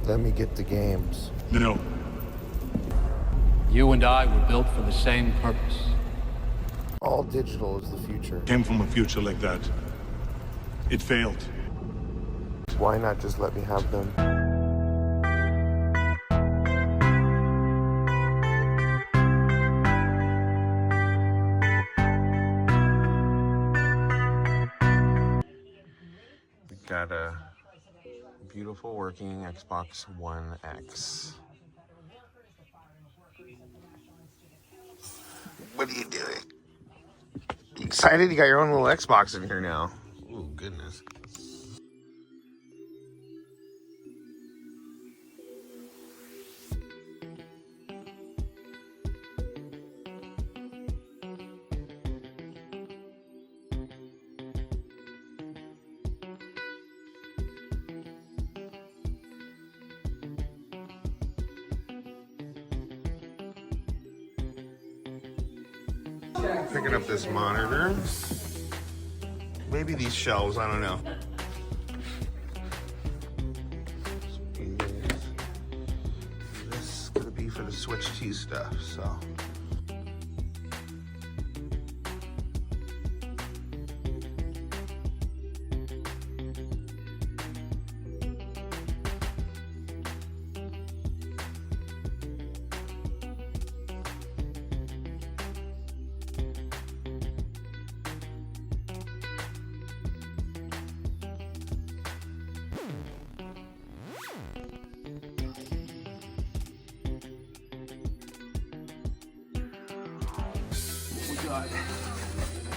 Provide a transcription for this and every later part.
Let me get the games. No. You and I were built for the same purpose. All digital is the future. Came from a future like that. It failed. Why not just let me have them? We got a beautiful working Xbox One X. What are you doing? You excited? You got your own little Xbox in here now. Oh, goodness. Picking up this monitor. Maybe these shelves, I don't know. This is gonna be for the Switch 2 stuff, so.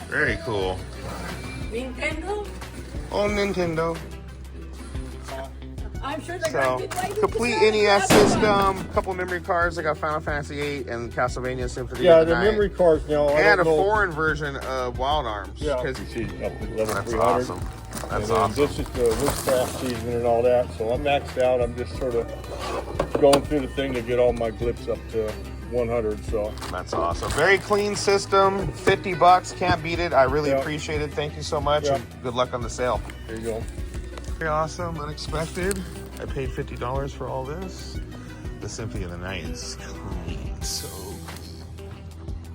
Very cool. Nintendo? Oh, Nintendo. I'm sure they're So, going to get complete NES system, couple memory cards. I got Final Fantasy VIII and Castlevania Symphony Yeah, of the the Night. memory cards now. And a foreign version of Wild Arms. Yeah, 'cause you see up to level that's 300. awesome. And That's then awesome. this is the Witchcraft season and all that. So I'm maxed out. I'm just sort of going through the thing to get all my blips up to 100. So That's awesome. Very clean system. $50. Can't beat it. I really Yeah. appreciate it. Thank you so much. Yeah. And good luck on the sale. there you go. Very awesome. Unexpected. I paid $50 for all this. The Symphony of the Night is clean. So clean.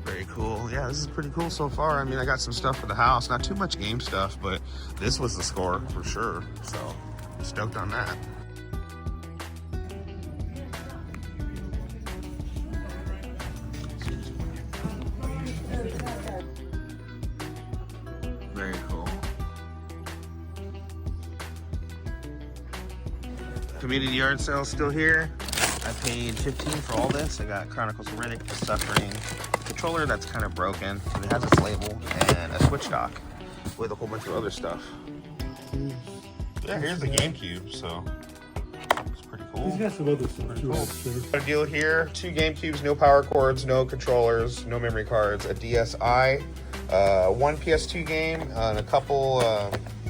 Very cool. Yeah, this is pretty cool so far. I mean, I got some stuff for the house. Not too much game stuff, but this was the score for sure. So stoked on that. Very cool. Community yard sale still here. I paid $15 for all this. I got Chronicles of Riddick, the Suffering controller that's kind of broken. It has its label and a switch dock with a whole bunch of other stuff. Yeah, here's the GameCube, so it's pretty cool. He's got some other stuff too. Cool. Got a deal here: 2 GameCubes, no power cords, no controllers, no memory cards, a DSi, 1 PS2 game, and a couple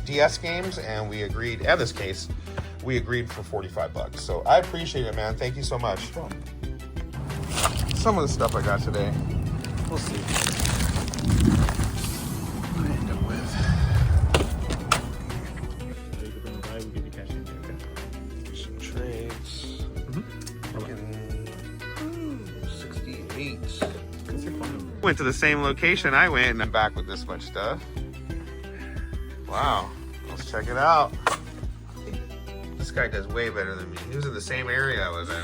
DS games, and we agreed. In this case, we agreed for $45. So I appreciate it, man. Thank you so much. Some of the stuff I got today, we'll see what I end up with. Some trades. Fucking 68. Went to the same location I went, and I'm back with this much stuff. Wow. Let's check it out. This guy does way better than me. He was in the same area I was in.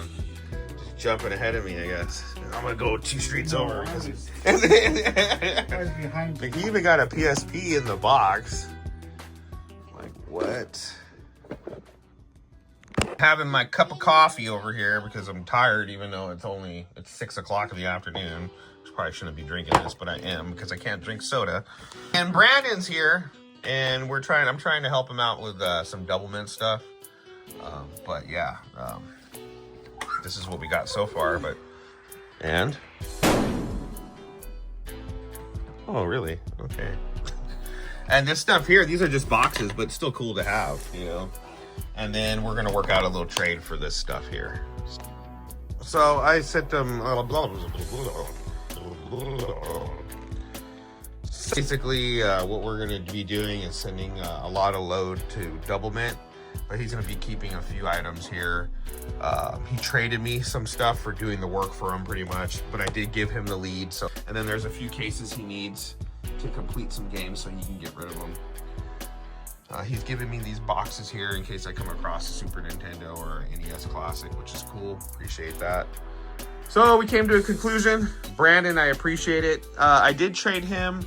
Just jumping ahead of me, I guess. I'm gonna go 2 streets over. Because like, he even got a PSP in the box. Like, what? Having my cup of coffee over here because I'm tired, even though it's 6 o'clock in the afternoon. Probably shouldn't be drinking this, but I am because I can't drink soda. And Brandon's here, and I'm trying to help him out with some double mint stuff. But yeah, this is what we got so far. Oh, really? Okay. And this stuff here, these are just boxes, but still cool to have, you know. And then we're gonna work out a little trade for this stuff here. So I sent them. Basically, what we're going to be doing is sending a lot of load to Double Mint but he's going to be keeping a few items here. He traded me some stuff for doing the work for him pretty much, but I did give him the lead. So, and then there's a few cases he needs to complete some games so he can get rid of them. He's giving me these boxes here in case I come across a Super Nintendo or NES Classic, which is cool. Appreciate that. So we came to a conclusion. Brandon, I appreciate it. I did trade him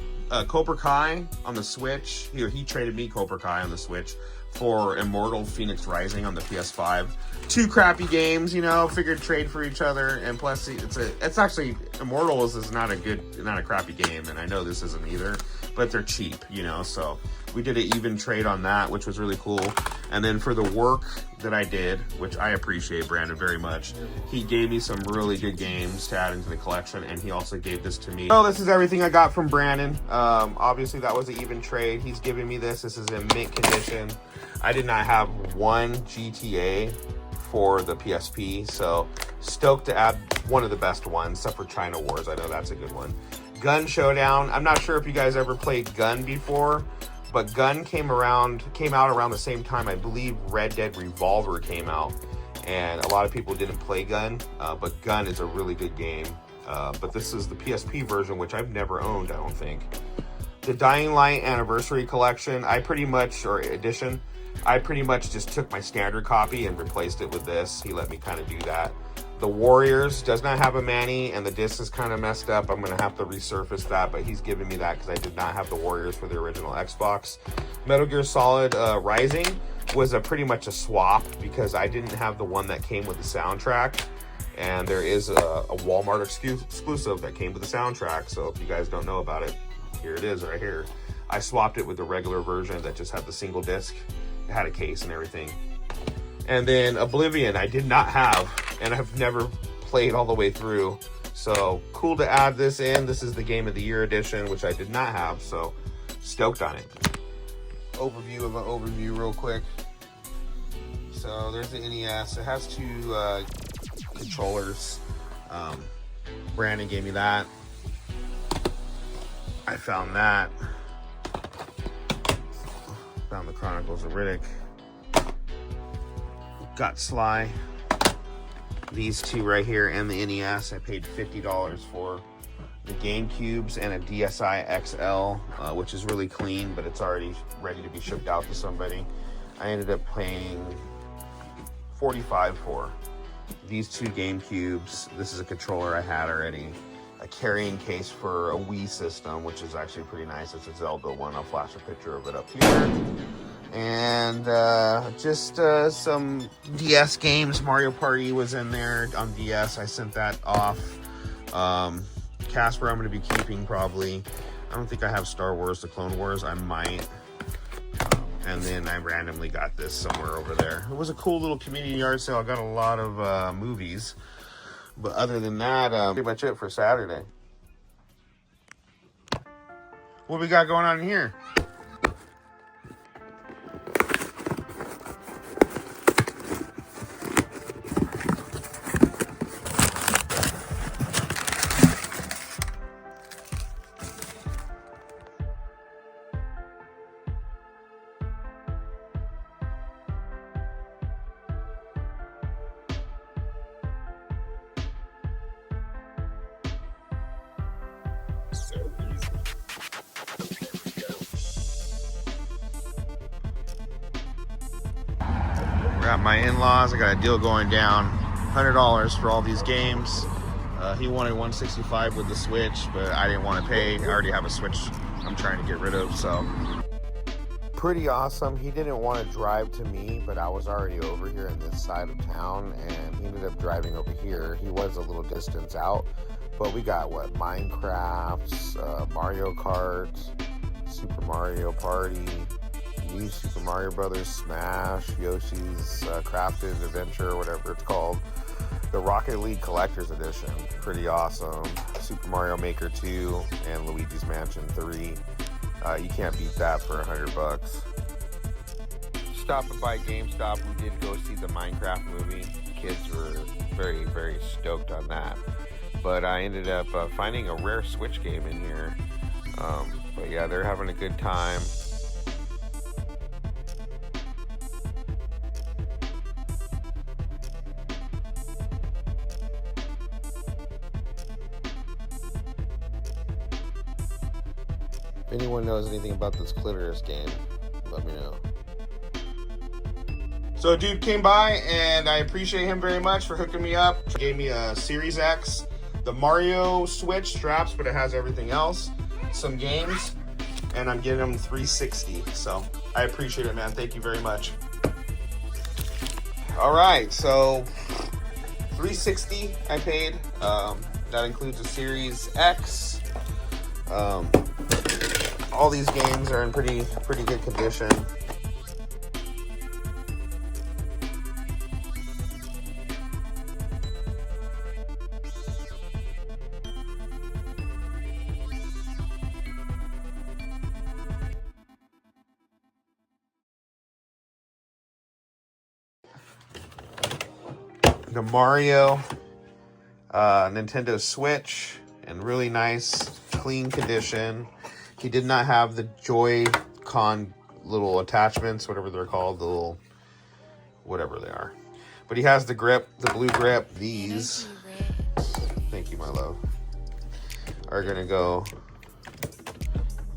Cobra Kai on the Switch. He traded me Cobra Kai on the Switch for Immortal Phoenix Rising on the PS5. Two crappy games, you know, figured trade for each other, and plus it's actually, Immortals is not a crappy game, and I know this isn't either, but they're cheap, you know, so we did an even trade on that, which was really cool. And then for the work that I did, which I appreciate Brandon very much, he gave me some really good games to add into the collection, and he also gave this to me. So this is everything I got from Brandon. Obviously that was an even trade. He's giving me this. This is in mint condition. I did not have one GTA for the PSP, so stoked to add one of the best ones, except for China Wars. I know that's a good one. Gun Showdown. I'm not sure if you guys ever played Gun before, but Gun came out around the same time I believe Red Dead Revolver came out, and a lot of people didn't play Gun, but Gun is a really good game. But this is the PSP version, which I've never owned, I don't think. The Dying Light Anniversary Collection, edition, I pretty much just took my standard copy and replaced it with this. He let me kind of do that. The Warriors does not have a Manny, and the disc is kind of messed up. I'm going to have to resurface that, but he's giving me that because I did not have the Warriors for the original Xbox. Metal Gear Solid Rising was pretty much a swap because I didn't have the one that came with the soundtrack, and there is a Walmart exclusive that came with the soundtrack, so if you guys don't know about it, here it is right here. I swapped it with the regular version that just had the single disc. It had a case and everything. And then Oblivion, I did not have, and I've never played all the way through. So cool to add this in. This is the Game of the Year edition, which I did not have, so stoked on it. Overview of an overview real quick. So there's the NES. It has two controllers. Brandon gave me that. I found that. Found the Chronicles of Riddick. Got Sly. These two right here and the NES. I paid $50 for the GameCubes and a DSi XL, which is really clean, but it's already ready to be shipped out to somebody. I ended up paying $45 for these two GameCubes. This is a controller I had already. A carrying case for a Wii system, which is actually pretty nice. It's a Zelda one. I'll flash a picture of it up here. And just some DS games. Mario Party was in there on DS. I sent that off. Casper I'm going to be keeping probably. I don't think I have Star Wars, the Clone Wars. I might. And then I randomly got this somewhere over there. It was a cool little community yard sale. I got a lot of movies. But other than that, pretty much it for Saturday. What we got going on here? Got my in-laws. I got a deal going down. $100 for all these games. He wanted $165 with the Switch, but I didn't want to pay. I already have a Switch I'm trying to get rid of, so. Pretty awesome. He didn't want to drive to me, but I was already over here in this side of town, and he ended up driving over here. He was a little distance out, but we got what? Minecraft, Mario Kart, Super Mario Party, New Super Mario Brothers, Smash, Yoshi's Crafted Adventure, whatever it's called. The Rocket League Collector's Edition, pretty awesome. Super Mario Maker 2 and Luigi's Mansion 3. You can't beat that for $100. Stopping by GameStop, we did go see the Minecraft movie. Kids were very, very stoked on that. But I ended up finding a rare Switch game in here. But yeah, they're having a good time. If anyone knows anything about this clitoris game, let me know. So a dude came by, and I appreciate him very much for hooking me up. He gave me a Series X, the Mario Switch straps, but it has everything else, some games, and I'm getting them 360. So I appreciate it, man. Thank you very much. All right, so 360 I paid. That includes a Series X. All these games are in pretty good condition. The Mario Nintendo Switch in really nice, clean condition. He did not have the Joy-Con little attachments, whatever they're called, the little, whatever they are. But he has the grip, the blue grip. These, thank you, my love, are gonna go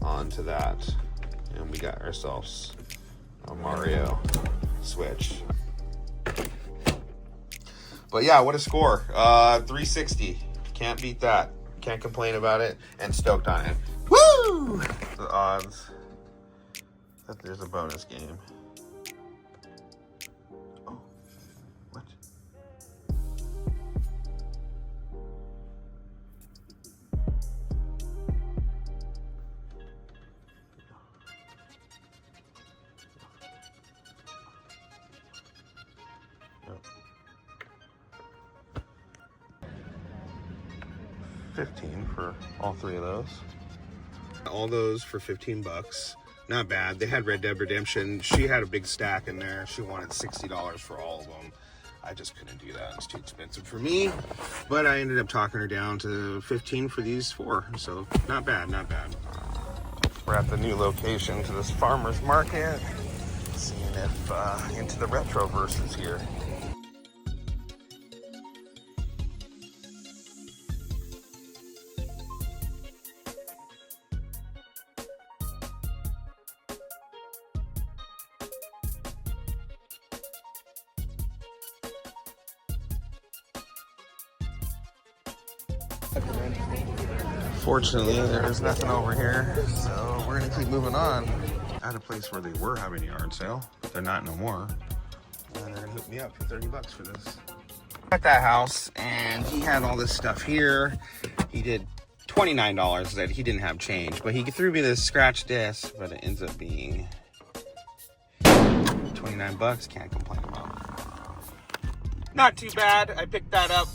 onto that. And we got ourselves a Mario Switch. But yeah, what a score. 360. Can't beat that. Can't complain about it. And stoked on it. Woo! The odds that there's a bonus game. Oh, what? No. 15 for all three of those. All those for 15 bucks. Not bad. They had Red Dead Redemption. She had a big stack in there. She wanted $60 for all of them. I just couldn't do that. It's too expensive for me. But I ended up talking her down to 15 for these 4. So not bad, not bad. We're at the new location to this farmer's market. Seeing if Into the Retroverse is here. Fortunately, there's nothing over here, so we're gonna keep moving on. At a place where they were having a yard sale, but they're not no more. And they're gonna hook me up for 30 bucks for this. At that house, and he had all this stuff here. He did $29 that he didn't have change, but he threw me this scratch disc, but it ends up being 29 bucks. Can't complain about it. Not too bad. I picked that up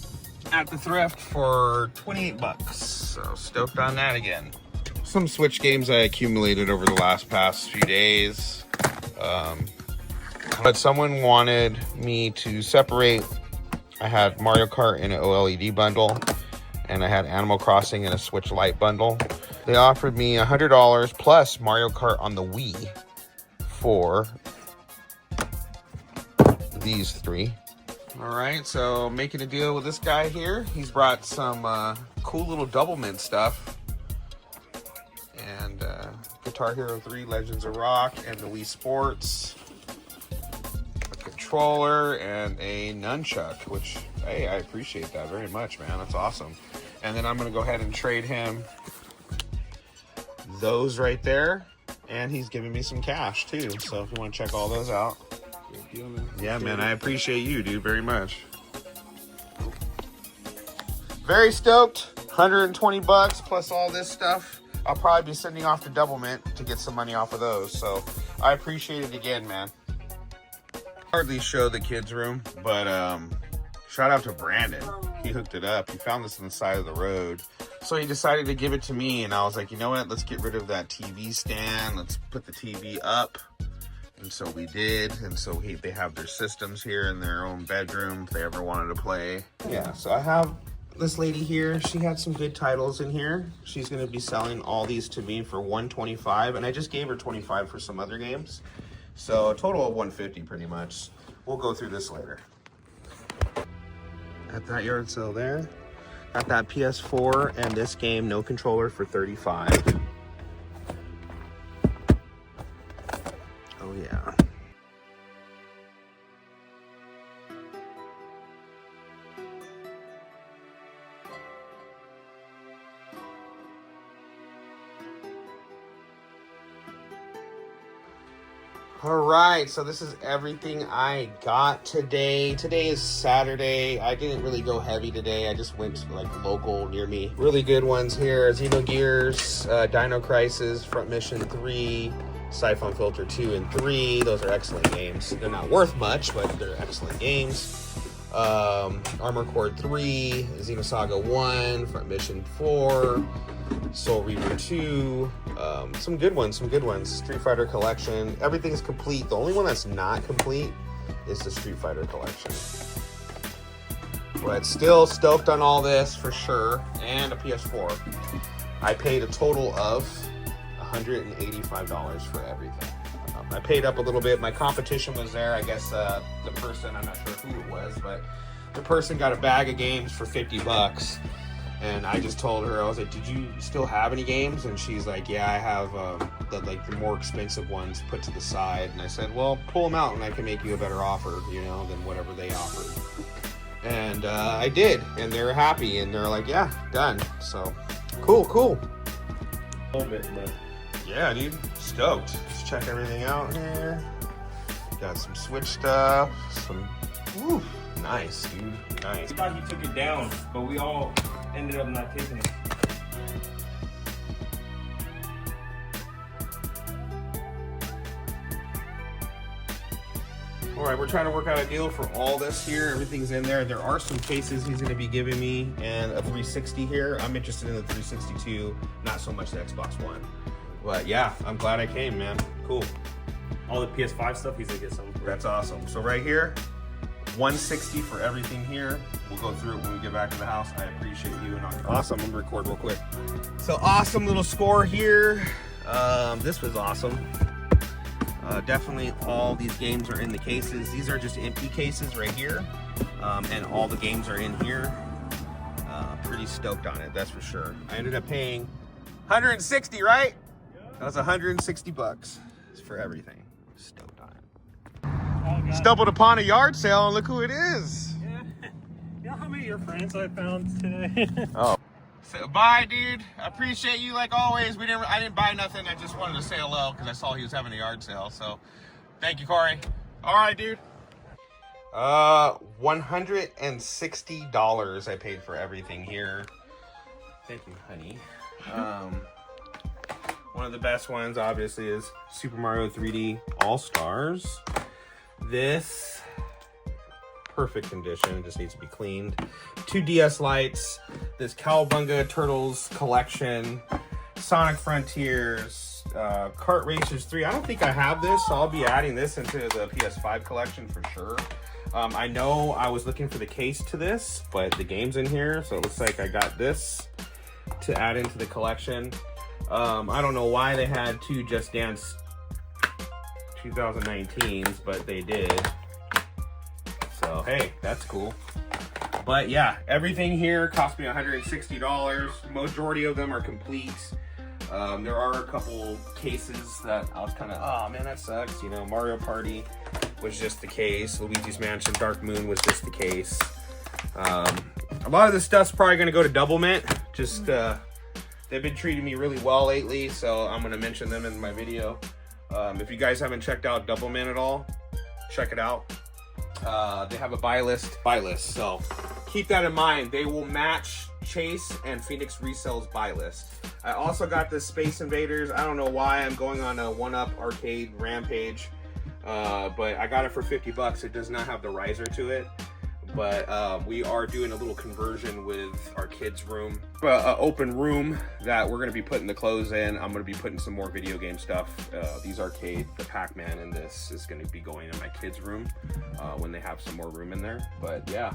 at the thrift for 28 bucks. So stoked on that again. Some Switch games I accumulated over the past few days. But someone wanted me to separate. I had Mario Kart in an OLED bundle, and I had Animal Crossing in a Switch Lite bundle. They offered me $100 plus Mario Kart on the Wii for these 3. All right, so making a deal with this guy here. He's brought some cool little double mint stuff. And Guitar Hero 3, Legends of Rock, and the Wii Sports. A controller and a nunchuck, which, hey, I appreciate that very much, man. That's awesome. And then I'm going to go ahead and trade him those right there. And he's giving me some cash, too. So if you want to check all those out. Good deal, man. Yeah, man, I appreciate you, dude, very much. Very stoked. 120 bucks plus all this stuff. I'll probably be sending off to Double Mint to get some money off of those. So I appreciate it again, man. Hardly show the kids' room, but shout out to Brandon. He hooked it up. He found this on the side of the road. So he decided to give it to me, and I was like, you know what? Let's get rid of that TV stand. Let's put the TV up. And so we did, and so they have their systems here in their own bedroom if they ever wanted to play. Yeah, so I have this lady here. She had some good titles in here. She's going to be selling all these to me for $125, and I just gave her $25 for some other games. So a total of $150 pretty much. We'll go through this later. At that yard sale there, got that PS4 and this game, no controller, for $35. All right, so this is everything I got today. Today is Saturday. I didn't really go heavy today. I just went to like local near me. Really good ones here. Xenogears, Dino Crisis, Front Mission 3, Siphon Filter 2 and 3. Those are excellent games. They're not worth much, but they're excellent games. Armor Core 3, Xenosaga 1, Front Mission 4, Soul Reaver 2, some good ones, Street Fighter Collection. Everything's complete. The only one that's not complete is the Street Fighter Collection. But still stoked on all this for sure, and a PS4. I paid a total of $185 for everything. I paid up a little bit. My competition was there. I guess the person, I'm not sure who it was, but the person got a bag of games for 50 bucks. And I just told her, I was like, did you still have any games? And she's like, yeah, I have the more expensive ones put to the side. And I said, well, pull them out and I can make you a better offer, you know, than whatever they offered. And I did. And they were happy. And they're like, yeah, done. So, cool. A little bit, but yeah, dude, stoked. Let's check everything out here. Got some Switch stuff. Ooh, nice, dude. Nice. We thought he took it down, but we all ended up not taking it. All right, we're trying to work out a deal for all this here. Everything's in there. There are some cases he's going to be giving me, and a 360 here. I'm interested in the 362, not so much the Xbox One. But yeah, I'm glad I came, man. Cool. All the PS5 stuff, he's gonna get some. That's awesome. So right here, $160 for everything here. We'll go through it when we get back to the house. I appreciate you. And awesome. I'm gonna record real quick. So awesome little score here. This was awesome. Definitely all these games are in the cases. These are just empty cases right here. And all the games are in here. Pretty stoked on it, that's for sure. I ended up paying $160, right? That was 160 bucks for everything. Stoked on it. Stumbled upon a yard sale and look who it is. Yeah. You know how many of your friends I found today? Oh. So, bye, dude. I appreciate you like always. I didn't buy nothing. I just wanted to say hello because I saw he was having a yard sale. So, thank you, Corey. All right, dude. $160 I paid for everything here. Thank you, honey. One of the best ones, obviously, is Super Mario 3D All-Stars. This, perfect condition, just needs to be cleaned. 2 DS lights, this Cowabunga Turtles collection, Sonic Frontiers, Kart Racers 3. I don't think I have this, so I'll be adding this into the PS5 collection for sure. I know I was looking for the case to this, but the game's in here, so it looks like I got this to add into the collection. I don't know why they had 2 Just Dance 2019s, but they did. So, hey, that's cool. But yeah, everything here cost me $160. Majority of them are complete. There are a couple cases that I was kind of, oh man, that sucks. You know, Mario Party was just the case. Luigi's Mansion Dark Moon was just the case. A lot of this stuff's probably going to go to Double Mint. Just, they've been treating me really well lately, so I'm going to mention them in my video. If you guys haven't checked out Double Mint at all, check it out. They have a buy list, so keep that in mind. They will match Chase and Phoenix Resell's buy list. I also got this Space Invaders. I don't know why I'm going on a 1UP arcade rampage, but I got it for 50 bucks. It does not have the riser to it. But we are doing a little conversion with our kids' room. An open room that we're going to be putting the clothes in. I'm going to be putting some more video game stuff. These arcade, the Pac-Man and this is going to be going in my kids' room when they have some more room in there. But yeah,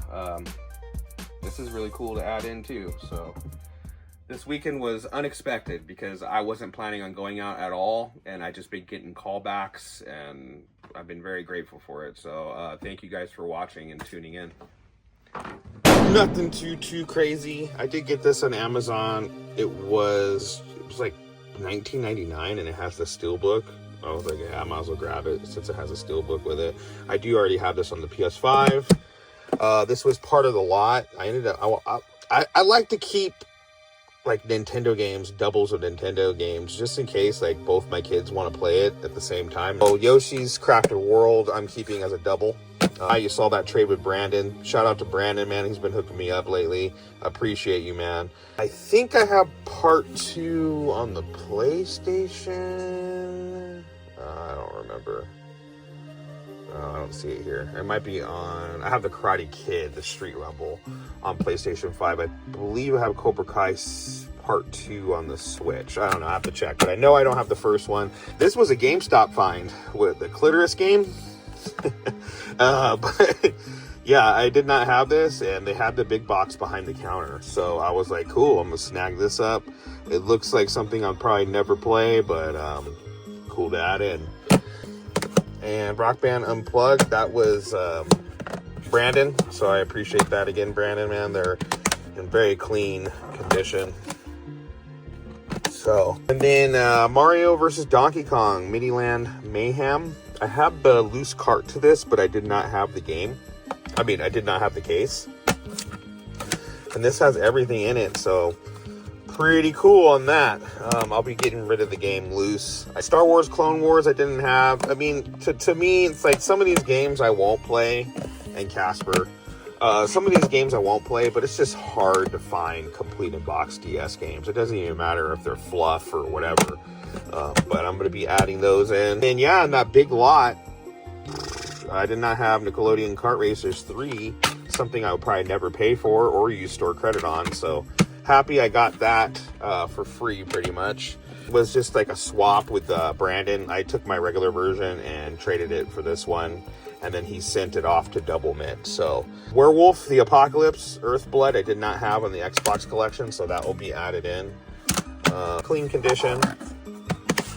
this is really cool to add in too. So this weekend was unexpected because I wasn't planning on going out at all. And I just been getting callbacks and I've been very grateful for it. So thank you guys for watching and tuning in. Nothing too crazy. I did get this on Amazon. It was like $19.99 and it has the steelbook. I was like, yeah, I might as well grab it since it has a steelbook with it. I do already have this on the PS5. This was part of the lot. I ended up, I like to keep like Nintendo games, doubles of Nintendo games, just in case like both my kids want to play it at the same time. Oh, Yoshi's Crafted World, I'm keeping as a double. You saw that trade with Brandon. Shout out to Brandon, man. He's been hooking me up lately. Appreciate you, man. I think I have part 2 on the PlayStation. I don't remember. I don't see it here. It might be on... I have the Karate Kid, the Street Rumble, on PlayStation 5. I believe I have Cobra Kai Part 2 on the Switch. I don't know. I have to check. But I know I don't have the first one. This was a GameStop find with the Clitoris game. But yeah, I did not have this, and they had the big box behind the counter. So I was like, cool, I'm going to snag this up. It looks like something I'll probably never play, but cool to add in. And Rock Band Unplugged, that was Brandon. So I appreciate that again, Brandon, man. They're in very clean condition. So, and then Mario versus Donkey Kong, Miniland Mayhem. I have the loose cart to this, but I did not have the game. I mean, I did not have the case. And this has everything in it, so pretty cool on that. I'll be getting rid of the game loose. Star Wars Clone Wars I didn't have. I mean, to me, it's like some of these games I won't play, and Casper. Some of these games I won't play, but it's just hard to find complete in-box DS games. It doesn't even matter if they're fluff or whatever. But I'm going to be adding those in. And yeah, in that big lot, I did not have Nickelodeon Kart Racers 3, something I would probably never pay for or use store credit on. So happy I got that for free pretty much. It was just like a swap with Brandon. I took my regular version and traded it for this one. And then he sent it off to Double Mint. So Werewolf, the Apocalypse, Earthblood, I did not have on the Xbox collection, so that will be added in. Clean condition.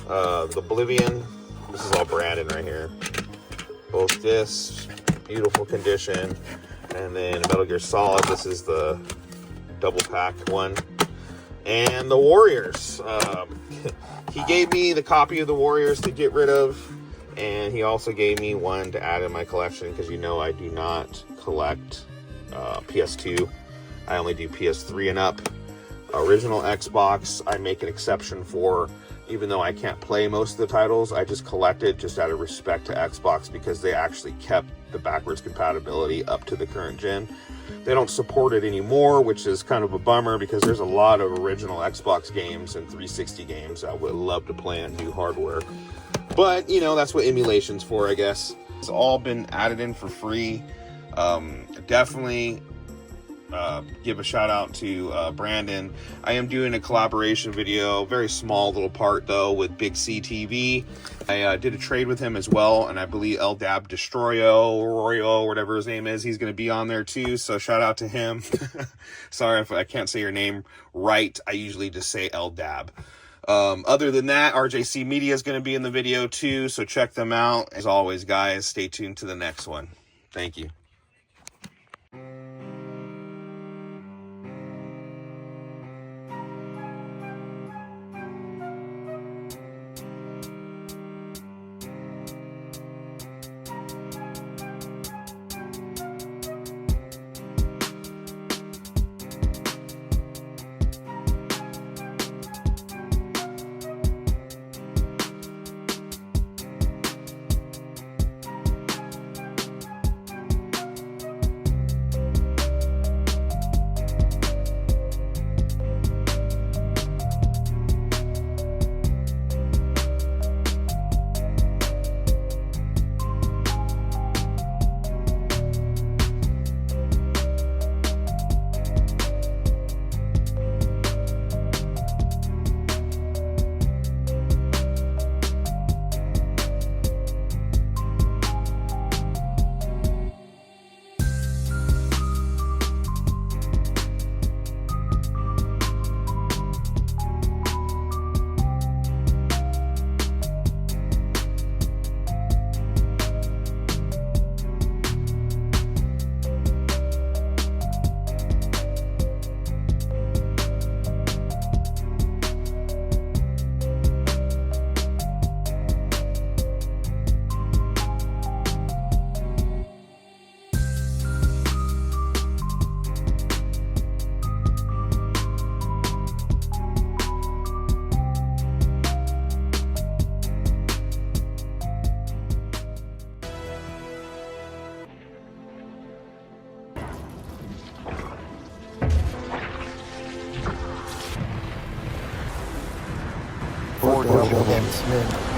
The Oblivion, this is all Brandon right here. Both discs, beautiful condition. And then Metal Gear Solid, this is the double pack one. And the Warriors. He gave me the copy of the Warriors to get rid of. And he also gave me one to add in my collection because you know I do not collect PS2. I only do PS3 and up. Original Xbox, I make an exception for, even though I can't play most of the titles. I just collect it just out of respect to Xbox because they actually kept the backwards compatibility up to the current gen. They don't support it anymore, which is kind of a bummer because there's a lot of original Xbox games and 360 games I would love to play on new hardware. But, you know, that's what emulation's for, I guess. It's all been added in for free. Definitely give a shout out to Brandon. I am doing a collaboration video, very small little part though, with Big C TV. I did a trade with him as well, and I believe Eldab Destroyo, Royo, whatever his name is, he's going to be on there too, so shout out to him. Sorry if I can't say your name right. I usually just say Eldab. Other than that, RJC Media is going to be in the video too, so check them out. As always, guys, stay tuned to the next one. Thank you. video games.